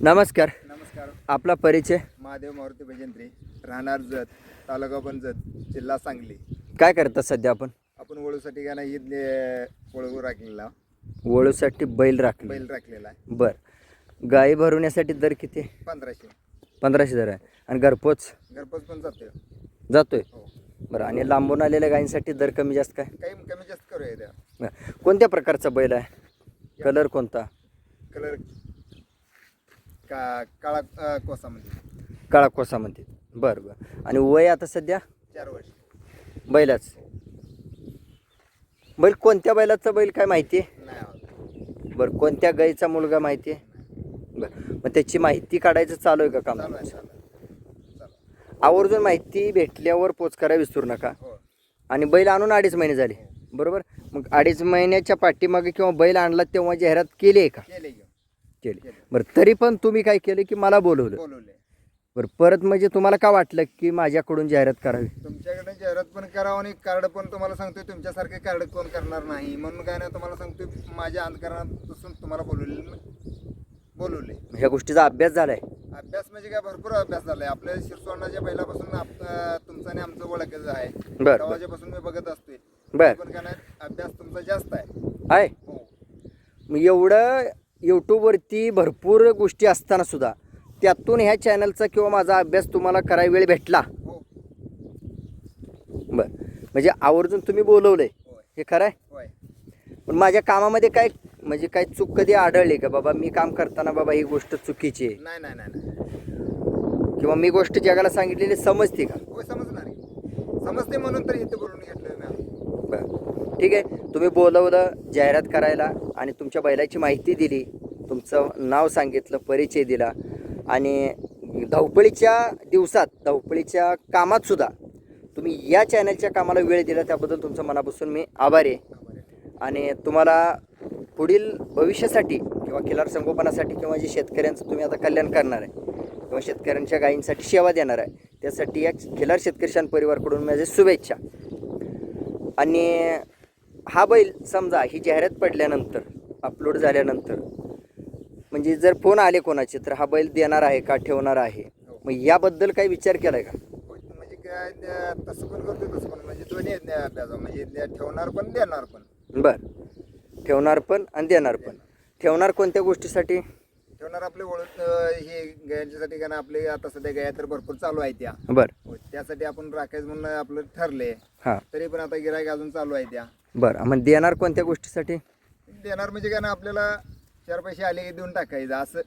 नमस्कार. नमस्कार. आपला परिचय. महादेव मारुती भजंत्री, राहणार जत, तालुका पण जत, जिल्हा सांगली. काय करता सध्या आपण? आपण वळूसाठी का नाही वळू राखलेला, वळूसाठी बैल राखले. बैल राखलेला आहे. बर. गाई भरवण्यासाठी दर किती? 1500. 1500 दर आहे. आणि घरपोच घरपोच पण जाते. जातोय. हो. बरं. आणि लांबून आलेल्या गायींसाठी दर कमी जास्त काय? काही कमी जास्त करूया द्या. बरं. कोणत्या प्रकारचा बैल आहे? कलर कोणता? कलर काळा कोसामध्ये. काळा कोसामध्ये. बरं बरं. आणि वय आता सध्या? 4 वर्ष. बैलाच. बैल कोणत्या बैलाचा बैल काय माहिती आहे? नाही आवडत. बरं. कोणत्या गाईचा मुलगा माहिती आहे? बरं. मग त्याची माहिती काढायचं चालू आहे का काम? चालू आहे. आवर्जून माहिती भेटल्यावर पोच करायला विसरू नका. हो. आणि बैल आणून 2.5 महिने झाले, बरोबर? मग 2.5 महिन्याच्या पाठीमागे किंवा बैल आणला तेव्हा जाहिरात केली आहे का? केली. बरं. तरी पण तुम्ही काय केलं की मला बोलवलं? बोलवले. बरं. परत म्हणजे तुम्हाला का वाटलं की माझ्याकडून जाहिरात करावी? तुमच्याकडे जाहिरात पण करावं आणि कार्ड पण तुम्हाला सांगतोय तुमच्यासारखे कार्ड कोण करणार नाही म्हणून काय नाही तुम्हाला सांगतोय माझ्या अंतकरणापासून तुम्हाला बोलवले. ह्या गोष्टीचा अभ्यास झालाय? अभ्यास म्हणजे काय भरपूर अभ्यास झालाय. आपल्या शिरसोनाच्या पहिल्यापासून तुमचं आणि आमचं ओळखचं आहे. बरं. तेव्हापासून मी बघत असतोय. बरं. पण काय नाही अभ्यास तुमचा जास्त आहे. आहे. हो. मग एवढं यूट्यूबवरती भरपूर गोष्टी असताना सुद्धा त्यातून ह्या चॅनलचा किंवा माझा अभ्यास तुम्हाला करायला वेळ भेटला? हो. बरं. म्हणजे आवर्जून तुम्ही बोलवलंय, होय. हे खरं आहे? होय. पण माझ्या कामामध्ये काय म्हणजे काय चूक कधी आढळली का बाबा मी काम करताना बाबा ही गोष्ट चुकीची आहे, नाही नाही नाही नाही. किंवा मी गोष्ट जगाला सांगितलेली समजते का? होय समजणार आहे. समजते म्हणून तर इथे बोलून घेतलं मी. बरं. ठीक आहे. तुम्ही बोलवलं जाहिरात करायला आणि तुमच्या बैलाची माहिती दिली, तुमचं नाव सांगितलं, परिचय दिला आणि धावपळीच्या दिवसात धावपळीच्या कामात सुद्धा तुम्ही या चॅनलच्या कामाला वेळ दिला त्याबद्दल तुमचं मनापासून मी आभारी आहे. आणि तुम्हाला पुढील भविष्यासाठी किंवा खिलार संगोपनासाठी किंवा जे शेतकऱ्यांचं तुम्ही आता कल्याण करणार आहे किंवा शेतकऱ्यांच्या गायींसाठी सेवा देणार आहे त्यासाठी या खिलार शेतकरी शान परिवारकडून माझ्या शुभेच्छा. आणि हा बैल समजा ही जाहिरात पडल्यानंतर अपलोड झाल्यानंतर म्हणजे जर फोन आले कोणाचे तर हा बैल देणार आहे का ठेवणार आहे, मग याबद्दल काही विचार केला आहे का? म्हणजे काय तसं पण करतो तसं पण म्हणजे दोन्ही अभ्यास म्हणजे ठेवणार पण देणार पण. बरं. ठेवणार पण आणि देणार पण. ठेवणार कोणत्या गोष्टीसाठी? ठेवणार आपले ओळख हे गायांच्यासाठी का ना आपले आता सध्या गाया तर भरपूर चालू आहे त्या. बरं. त्यासाठी आपण राखायचं म्हणून आपलं ठरले. हां. तरी पण आता गिराईक अजून चालू आहे त्या. बरं. मग देणार कोणत्या गोष्टीसाठी? देणार म्हणजे काय ना आपल्याला 4 पैसे आले की देऊन टाकायचं असं.